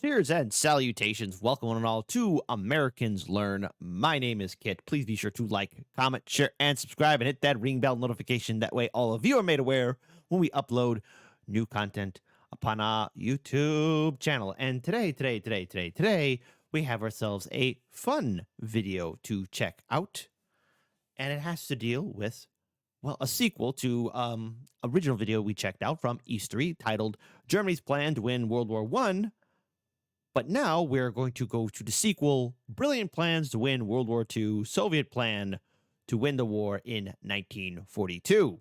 Cheers and salutations. Welcome one and all to Americans Learn. My name is Kit. Please be sure to like, comment, share, and subscribe and hit that ring bell notification. That way all of you are made aware when we upload new content upon our YouTube channel. And today, we have ourselves a fun video to check out. And it has to deal with, well, a sequel to original video we checked out from Eastery titled Germany's Plan to Win World War I. But now we're going to go to the sequel, Brilliant Plans to Win World War II, Soviet Plan to Win the War in 1942.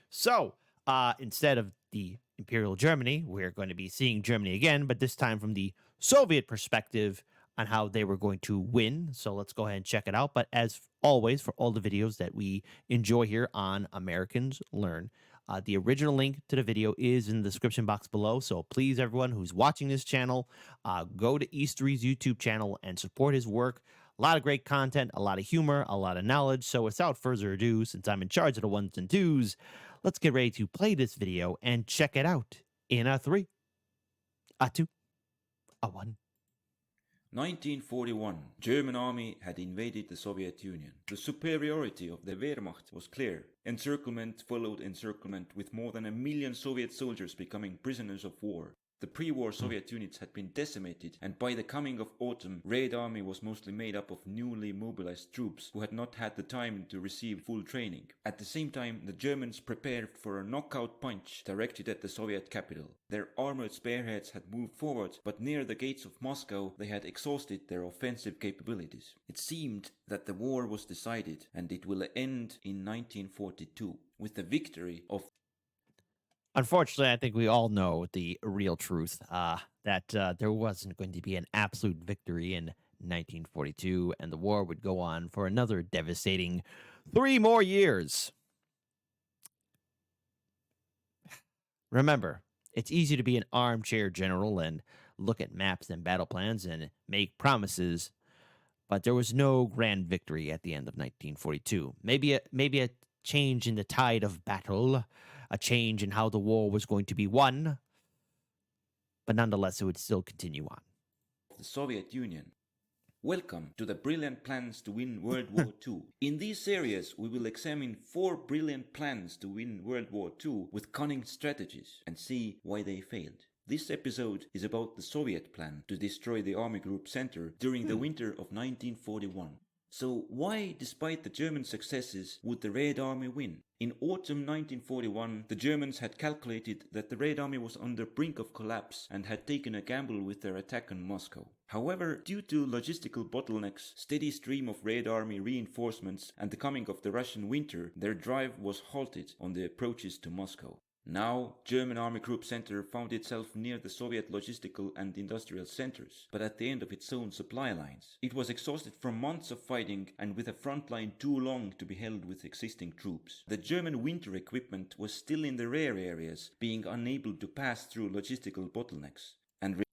So instead of the Imperial Germany, we're going to be seeing Germany again, but this time from the Soviet perspective on how they were going to win. So let's go ahead and check it out. But as always, for all the videos that we enjoy here on Americans Learn, the original link to the video is in the description box below. So please, everyone who's watching this channel, go to Eastery's YouTube channel and support his work. A lot of great content, a lot of humor, a lot of knowledge. So without further ado, since I'm in charge of the ones and twos, let's get ready to play this video and check it out in a 3, a 2, a 1. 1941, German army had invaded the Soviet Union. The superiority of the Wehrmacht was clear. Encirclement followed encirclement, with more than 1 million Soviet soldiers becoming prisoners of war. The pre-war Soviet units had been decimated, and by the coming of autumn, Red Army was mostly made up of newly mobilized troops who had not had the time to receive full training. At the same time, the Germans prepared for a knockout punch directed at the Soviet capital. Their armored spearheads had moved forward, but near the gates of Moscow they had exhausted their offensive capabilities. It seemed that the war was decided, and it will end in 1942, with the victory of Unfortunately, I think we all know the real truth, that there wasn't going to be an absolute victory in 1942, and the war would go on for another devastating 3 more years. Remember, it's easy to be an armchair general and look at maps and battle plans and make promises, but there was no grand victory at the end of 1942. Maybe a change in the tide of battle, a change in how the war was going to be won, but nonetheless, it would still continue on. the Soviet Union. Welcome to the Brilliant Plans to Win World War II. In this series, we will examine 4 brilliant plans to win World War II with cunning strategies and see why they failed. This episode is about the Soviet plan to destroy the Army Group Center during the winter of 1941. So why, despite the German successes, would the Red Army win? In autumn 1941, the Germans had calculated that the Red Army was on the brink of collapse and had taken a gamble with their attack on Moscow. However, due to logistical bottlenecks, steady stream of Red Army reinforcements and the coming of the Russian winter, their drive was halted on the approaches to Moscow. Now, German Army Group Center found itself near the Soviet logistical and industrial centers, but at the end of its own supply lines. It was exhausted from months of fighting and with a front line too long to be held with existing troops. The German winter equipment was still in the rear areas, being unable to pass through logistical bottlenecks. And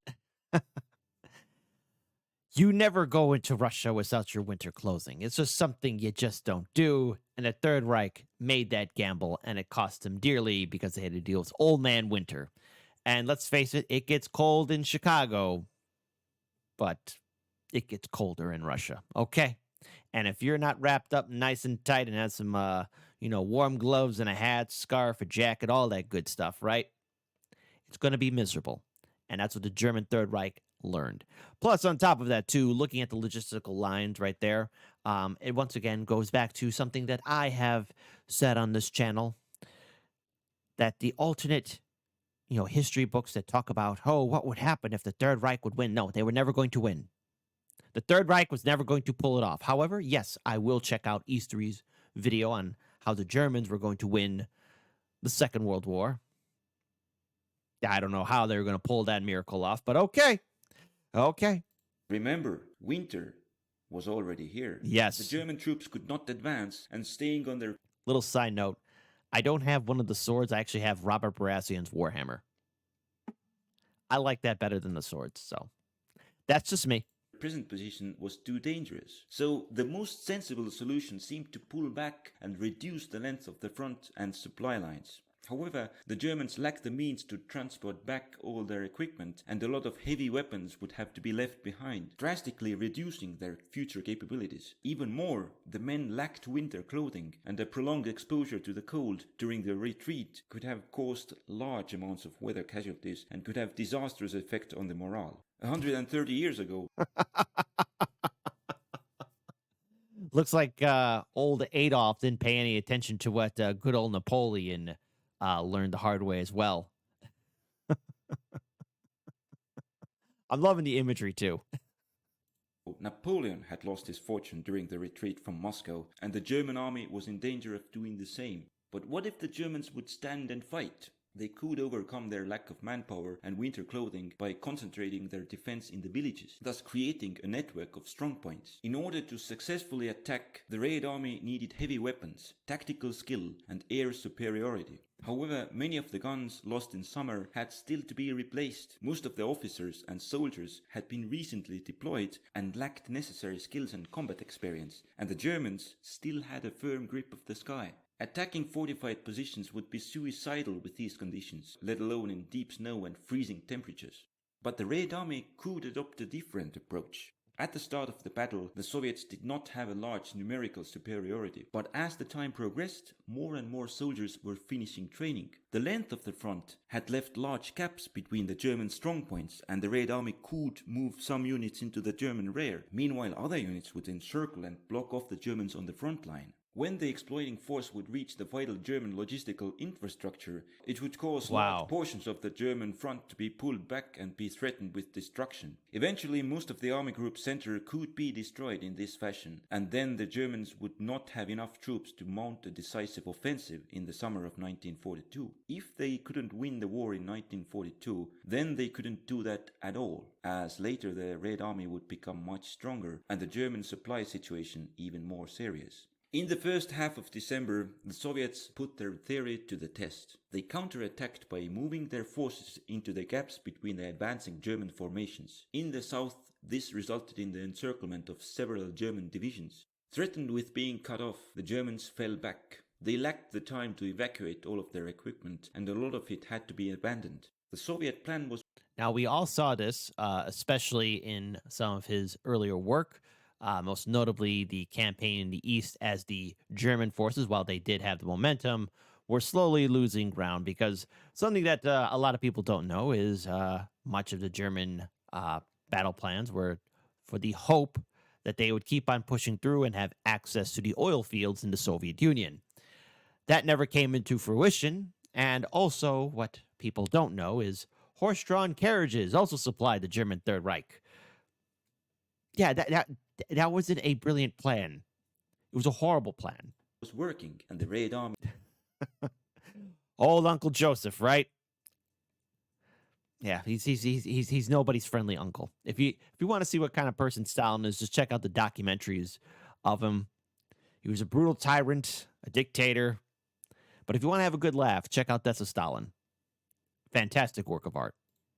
You never go into Russia without your winter clothing. It's just something you just don't do. And the Third Reich made that gamble, and it cost them dearly because they had to deal with old man winter. And let's face it gets cold in Chicago, but it gets colder in Russia, okay? And if you're not wrapped up nice and tight and have some, warm gloves and a hat, scarf, a jacket, all that good stuff, right? It's going to be miserable. And that's what the German Third Reich learned. Plus, on top of that, too, looking at the logistical lines right there, it once again goes back to something that I have said on this channel, that the alternate, history books that talk about, what would happen if the Third Reich would win? No, they were never going to win. The Third Reich was never going to pull it off. However, yes, I will check out Eastery's video on how the Germans were going to win the Second World War. I don't know how they were going to pull that miracle off, but okay. Okay. remember, winter was already here. Yes. The German troops could not advance, and staying on their Little side note, I don't have one of the swords. I actually have Robert Baratheon's Warhammer. I like that better than the swords, so that's just me. present position was too dangerous. So the most sensible solution seemed to pull back and reduce the length of the front and supply lines. However, the Germans lacked the means to transport back all their equipment, and a lot of heavy weapons would have to be left behind, drastically reducing their future capabilities. Even more, the men lacked winter clothing, and a prolonged exposure to the cold during the retreat could have caused large amounts of weather casualties and could have disastrous effect on the morale. 130 years ago, Looks like old Adolf didn't pay any attention to what good old Napoleon learned the hard way as well. I'm loving the imagery too. Napoleon had lost his fortune during the retreat from Moscow, and the German army was in danger of doing the same. But what if the Germans would stand and fight? They could overcome their lack of manpower and winter clothing by concentrating their defense in the villages, thus creating a network of strongpoints. In order to successfully attack, the Red Army needed heavy weapons, tactical skill, and air superiority. However, many of the guns lost in summer had still to be replaced. Most of the officers and soldiers had been recently deployed and lacked necessary skills and combat experience, and the Germans still had a firm grip of the sky. Attacking fortified positions would be suicidal with these conditions, let alone in deep snow and freezing temperatures. But the Red Army could adopt a different approach. At the start of the battle, the Soviets did not have a large numerical superiority, but as the time progressed, more and more soldiers were finishing training. The length of the front had left large gaps between the German strongpoints, and the Red Army could move some units into the German rear. Meanwhile, other units would encircle and block off the Germans on the front line. When the exploiting force would reach the vital German logistical infrastructure, it would cause large portions of the German front to be pulled back and be threatened with destruction. Eventually, most of the army group center could be destroyed in this fashion, and then the Germans would not have enough troops to mount a decisive offensive in the summer of 1942. If they couldn't win the war in 1942, then they couldn't do that at all, as later the Red Army would become much stronger and the German supply situation even more serious. In the first half of December, the Soviets put their theory to the test. They counterattacked by moving their forces into the gaps between the advancing German formations. In the south, this resulted in the encirclement of several German divisions. Threatened with being cut off, the Germans fell back. They lacked the time to evacuate all of their equipment, and a lot of it had to be abandoned. The Soviet plan was... Now, we all saw this, especially in some of his earlier work. Most notably the campaign in the East, as the German forces, while they did have the momentum, were slowly losing ground, because something that a lot of people don't know is much of the German battle plans were for the hope that they would keep on pushing through and have access to the oil fields in the Soviet Union. That never came into fruition, and also what people don't know is horse-drawn carriages also supplied the German Third Reich. Yeah, that wasn't a brilliant plan. It was a horrible plan. Was working, and the Red Army... Old Uncle Joseph, right? Yeah, he's nobody's friendly uncle. If you want to see what kind of person Stalin is, just check out the documentaries of him. He was a brutal tyrant, a dictator. But if you want to have a good laugh, check out Death of Stalin. Fantastic work of art.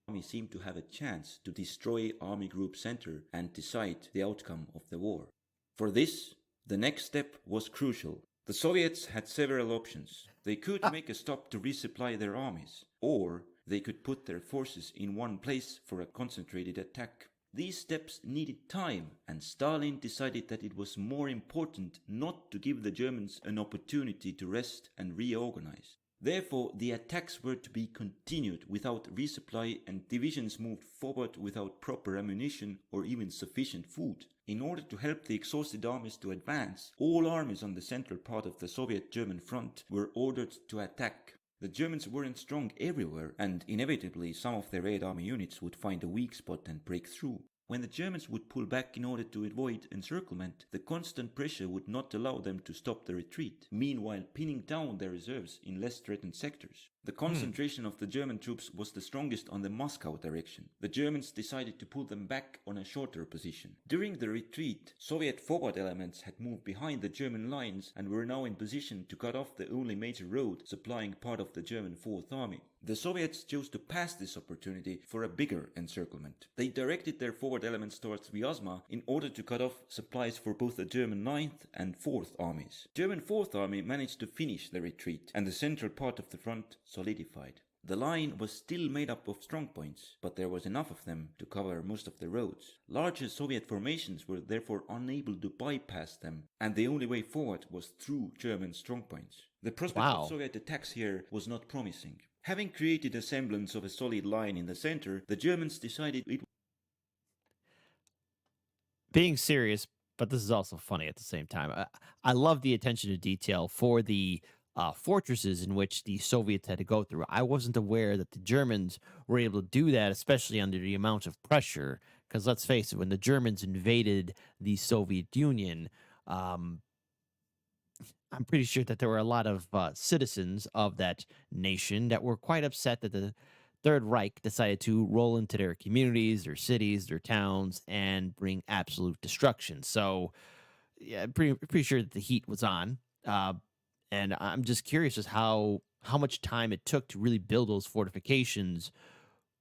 Army seemed to have a chance to destroy Army Group Center and decide the outcome of the war. For this, the next step was crucial. The Soviets had several options. They could make a stop to resupply their armies, or they could put their forces in one place for a concentrated attack. These steps needed time, and Stalin decided that it was more important not to give the Germans an opportunity to rest and reorganize. Therefore, the attacks were to be continued without resupply, and divisions moved forward without proper ammunition or even sufficient food. In order to help the exhausted armies to advance, all armies on the central part of the Soviet-German front were ordered to attack. The Germans weren't strong everywhere, and inevitably some of the Red Army units would find a weak spot and break through. When the Germans would pull back in order to avoid encirclement, the constant pressure would not allow them to stop the retreat, meanwhile pinning down their reserves in less threatened sectors. The concentration of the German troops was the strongest on the Moscow direction. The Germans decided to pull them back on a shorter position. During the retreat, Soviet forward elements had moved behind the German lines and were now in position to cut off the only major road supplying part of the German Fourth Army. The Soviets chose to pass this opportunity for a bigger encirclement. They directed their forward elements towards Vyazma in order to cut off supplies for both the German 9th and 4th armies. German 4th Army managed to finish the retreat, and the central part of the front solidified. The line was still made up of strongpoints, but there was enough of them to cover most of the roads. Larger Soviet formations were therefore unable to bypass them, and the only way forward was through German strongpoints. The prospect of Soviet attacks here was not promising. Having created a semblance of a solid line in the center, the Germans decided it. Being serious, but this is also funny at the same time. I love the attention to detail for the fortresses in which the Soviets had to go through. I wasn't aware that the Germans were able to do that, especially under the amount of pressure. Because let's face it, when the Germans invaded the Soviet Union, I'm pretty sure that there were a lot of citizens of that nation that were quite upset that the Third Reich decided to roll into their communities, their cities, their towns, and bring absolute destruction. So, yeah, pretty sure that the heat was on. And I'm just curious as how much time it took to really build those fortifications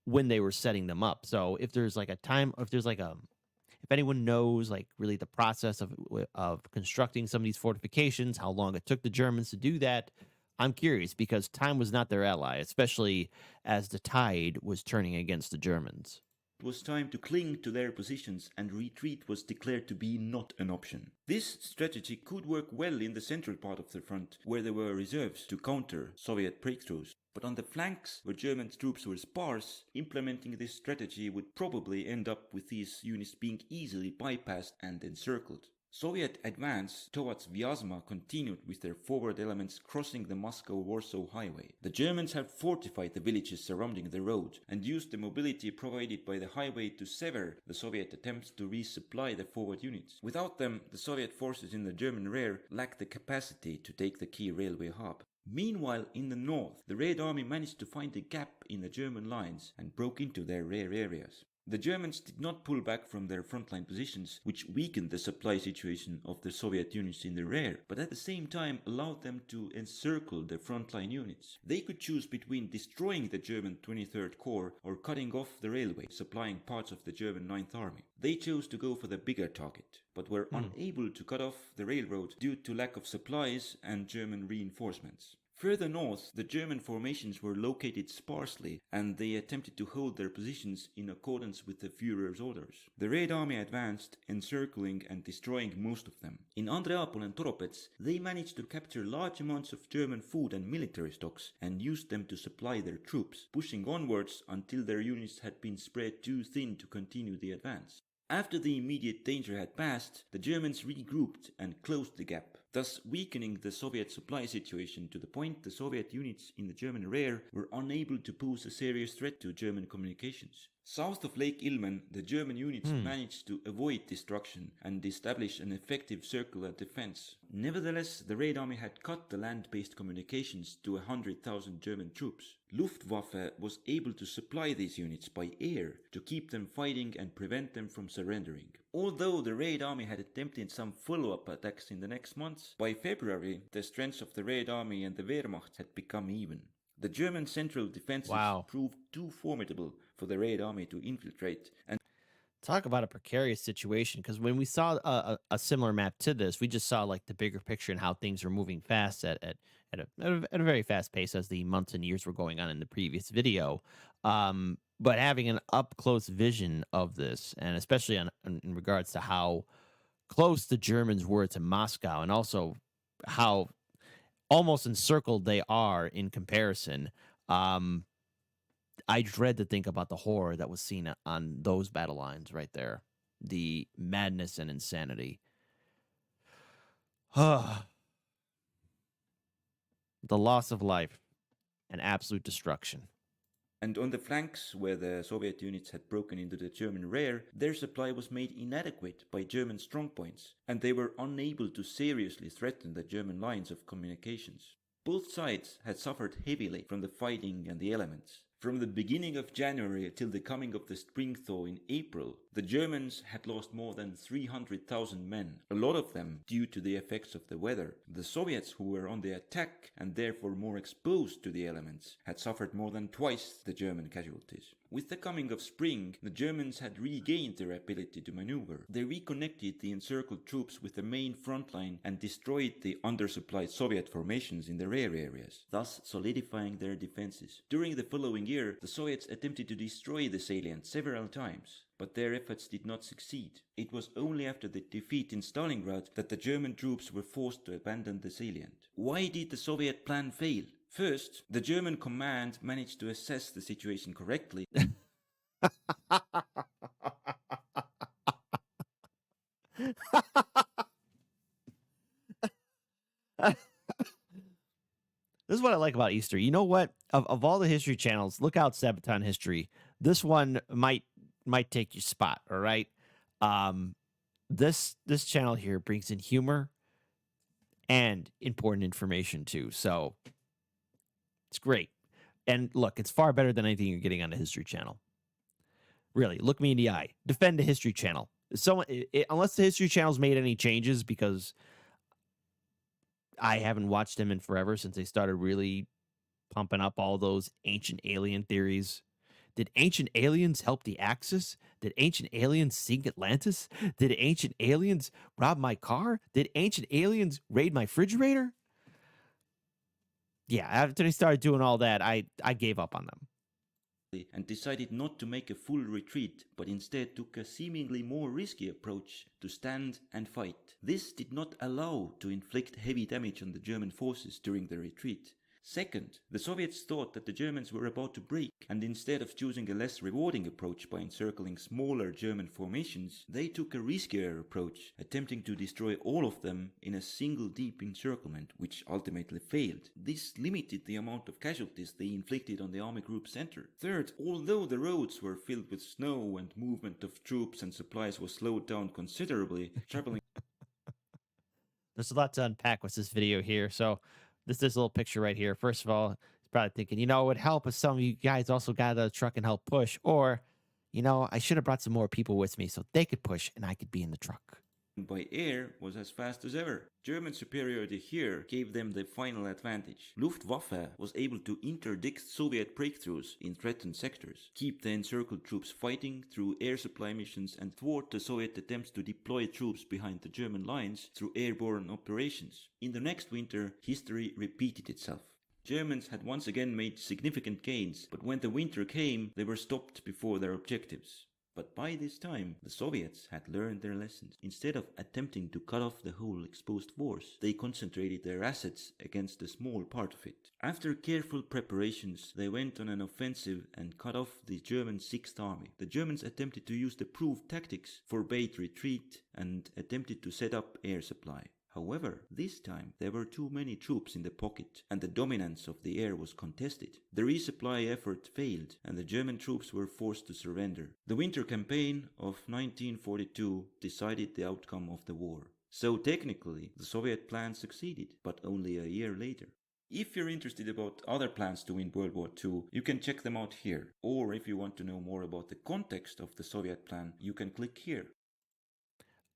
when they were setting them up. So if there's like a time, if anyone knows like really the process of constructing some of these fortifications, how long it took the Germans to do that, I'm curious because time was not their ally, especially as the tide was turning against the Germans. It was time to cling to their positions, and retreat was declared to be not an option. This strategy could work well in the central part of the front, where there were reserves to counter Soviet breakthroughs. But on the flanks, where German troops were sparse, implementing this strategy would probably end up with these units being easily bypassed and encircled. Soviet advance towards Vyazma continued with their forward elements crossing the Moscow-Warsaw highway. The Germans had fortified the villages surrounding the road and used the mobility provided by the highway to sever the Soviet attempts to resupply the forward units. Without them, the Soviet forces in the German rear lacked the capacity to take the key railway hub. Meanwhile, in the north, the Red Army managed to find a gap in the German lines and broke into their rear areas. The Germans did not pull back from their frontline positions, which weakened the supply situation of the Soviet units in the rear, but at the same time allowed them to encircle the frontline units. They could choose between destroying the German 23rd Corps or cutting off the railway, supplying parts of the German 9th Army. They chose to go for the bigger target, but were unable to cut off the railroad due to lack of supplies and German reinforcements. Further north, the German formations were located sparsely, and they attempted to hold their positions in accordance with the Führer's orders. The Red Army advanced, encircling and destroying most of them. In Andreapol and Toropets, they managed to capture large amounts of German food and military stocks and used them to supply their troops, pushing onwards until their units had been spread too thin to continue the advance. After the immediate danger had passed, the Germans regrouped and closed the gap, thus weakening the Soviet supply situation to the point the Soviet units in the German rear were unable to pose a serious threat to German communications. South of Lake Ilmen, the German units managed to avoid destruction and establish an effective circular defense. Nevertheless, the Red Army had cut the land-based communications to 100,000 German troops. Luftwaffe was able to supply these units by air to keep them fighting and prevent them from surrendering. Although the Red Army had attempted some follow-up attacks in the next months, by February the strengths of the Red Army and the Wehrmacht had become even. The German central defenses proved too formidable for the Red Army to infiltrate. And talk about a precarious situation, because when we saw a similar map to this, we just saw like the bigger picture and how things are moving fast at a very fast pace as the months and years were going on in the previous video. But having an up-close vision of this, and especially in regards to how close the Germans were to Moscow, and also how almost encircled they are in comparison, I dread to think about the horror that was seen on those battle lines right there. The madness and insanity. The loss of life and absolute destruction. And on the flanks, where the Soviet units had broken into the German rear, their supply was made inadequate by German strongpoints, and they were unable to seriously threaten the German lines of communications. Both sides had suffered heavily from the fighting and the elements. From the beginning of January till the coming of the spring thaw in April, the Germans had lost more than 300,000 men, a lot of them due to the effects of the weather. The Soviets, who were on the attack and therefore more exposed to the elements, had suffered more than twice the German casualties. With the coming of spring, the Germans had regained their ability to maneuver. They reconnected the encircled troops with the main front line and destroyed the undersupplied Soviet formations in the rear areas, thus solidifying their defenses. During the following year, the Soviets attempted to destroy the salient several times, but their efforts did not succeed. It was only after the defeat in Stalingrad that the German troops were forced to abandon the salient. Why did the Soviet plan fail? First, the German command managed to assess the situation correctly. This is what I like about Easter. You know what? Of all the history channels, look out Sabaton History. This one might take your spot, all right? This channel here brings in humor and important information too. So it's great. And look, it's far better than anything you're getting on the History Channel. Really, look me in the eye. Defend the History Channel. Unless the History Channel's made any changes, because I haven't watched them in forever since they started really pumping up all those ancient alien theories. Did ancient aliens help the Axis? Did ancient aliens sink Atlantis? Did ancient aliens rob my car? Did ancient aliens raid my refrigerator? Yeah, after they started doing all that, I gave up on them. And decided not to make a full retreat, but instead took a seemingly more risky approach to stand and fight. This did not allow to inflict heavy damage on the German forces during the retreat. Second, the Soviets thought that the Germans were about to break, and instead of choosing a less rewarding approach by encircling smaller German formations, they took a riskier approach, attempting to destroy all of them in a single deep encirclement, which ultimately failed. This limited the amount of casualties they inflicted on the army group center. Third, although the roads were filled with snow and movement of troops and supplies was slowed down considerably, traveling... There's a lot to unpack with this video here, so this little picture right here. First of all, he's probably thinking, it would help if some of you guys also got a truck and help push. Or, I should have brought some more people with me so they could push and I could be in the truck. By air was as fast as ever. German superiority here gave them the final advantage. Luftwaffe was able to interdict Soviet breakthroughs in threatened sectors, keep the encircled troops fighting through air supply missions, and thwart the Soviet attempts to deploy troops behind the German lines through airborne operations. In the next winter, history repeated itself. Germans had once again made significant gains, but when the winter came, they were stopped before their objectives. But by this time, the Soviets had learned their lessons. Instead of attempting to cut off the whole exposed force, they concentrated their assets against a small part of it. After careful preparations, they went on an offensive and cut off the German 6th Army. The Germans attempted to use the proved tactics, forbade retreat, and attempted to set up air supply. However, this time there were too many troops in the pocket, and the dominance of the air was contested. The resupply effort failed, and the German troops were forced to surrender. The winter campaign of 1942 decided the outcome of the war. So technically, the Soviet plan succeeded, but only a year later. If you're interested about other plans to win World War II, you can check them out here. Or if you want to know more about the context of the Soviet plan, you can click here.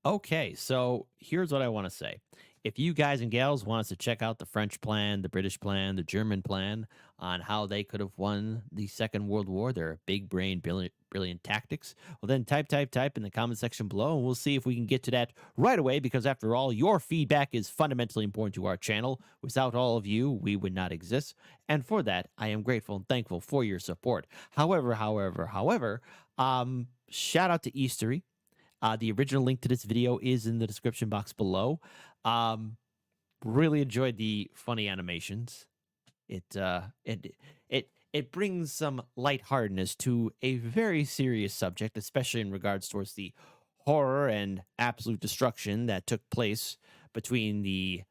Okay, so here's what I want to say. If you guys and gals want us to check out the French plan, the British plan, the German plan on how they could have won the Second World War, their big brain, brilliant tactics, well then type in the comment section below, and we'll see if we can get to that right away, because after all, your feedback is fundamentally important to our channel. Without all of you, we would not exist. And for that, I am grateful and thankful for your support. However, shout out to Eastery. The original link to this video is in the description box below. Really enjoyed the funny animations. It brings some lightheartedness to a very serious subject, especially in regards towards the horror and absolute destruction that took place between the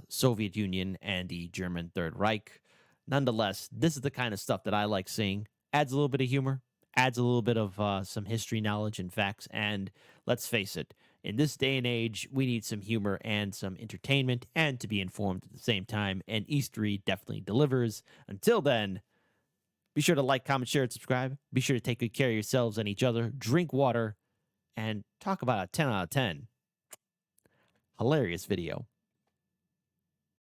Soviet Union and the German Third Reich. Nonetheless, this is the kind of stuff that I like seeing. Adds a little bit of humor, adds a little bit of some history knowledge and facts. And let's face it, in this day and age, we need some humor and some entertainment and to be informed at the same time. And Eastery definitely delivers. Until then, be sure to like, comment, share, and subscribe. Be sure to take good care of yourselves and each other. Drink water and talk about a 10 out of 10. Hilarious video.